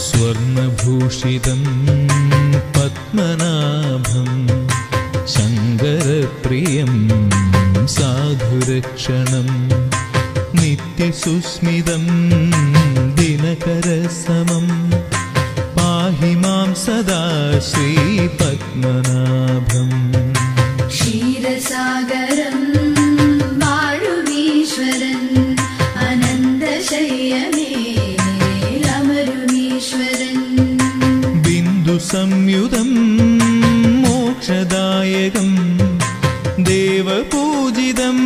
സ്വർണഭൂഷിതം പത്മനാഭം ശങ്കരപ്രിയം സാധുരക്ഷണം നിത്യസുസ്മിതം ദിനകരസമം പാഹി മാം സദാ ശ്രീപത്മനാഭം. ക്ഷീരസാഗരം വാഴുമീശ്വരൻ അനന്തശയ്യമേലമരുമീശ്വരൻ ബിന്ദുസംയുതം മോക്ഷദായകം ദേവപൂജിതം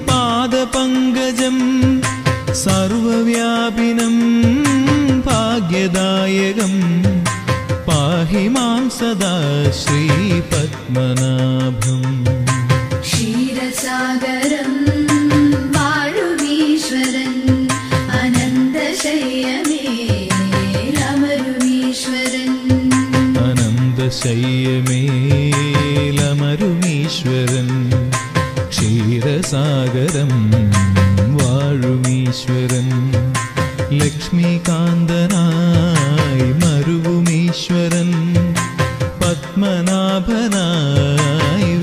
പാദപങ്കജം സർവവ്യാപിനം ഭാഗ്യദായകം പാഹി മാം സദാ ശ്രീപത്മനാഭം. ക്ഷീരസാഗരം വാഴുമീശ്വരൻ അനന്തശയ്യമേലമരുമീശ്വരൻ അനന്തശയ്യമേലമരുമീശ്വരൻ ക്ഷീരസാഗരം വാഴുമീശ്വരൻ ലക്ഷ്മീകാന്തനായി മരുവുമീശ്വരൻ പത്മനാഭനായി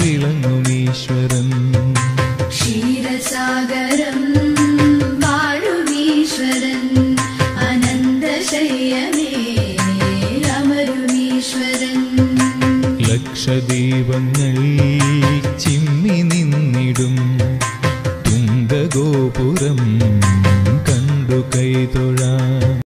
വിളങ്ങുമീശ്വരൻ. ക്ഷീരസാഗരം വാഴുമീശ്വരൻ അനന്തശയ്യമേലമരുമീശ്വരൻ ലക്ഷദീപങ്ങൾ ചിമ്മി നിന്നിടും തുംഗഗോപുരം കണ്ടു കൈതൊഴാൻ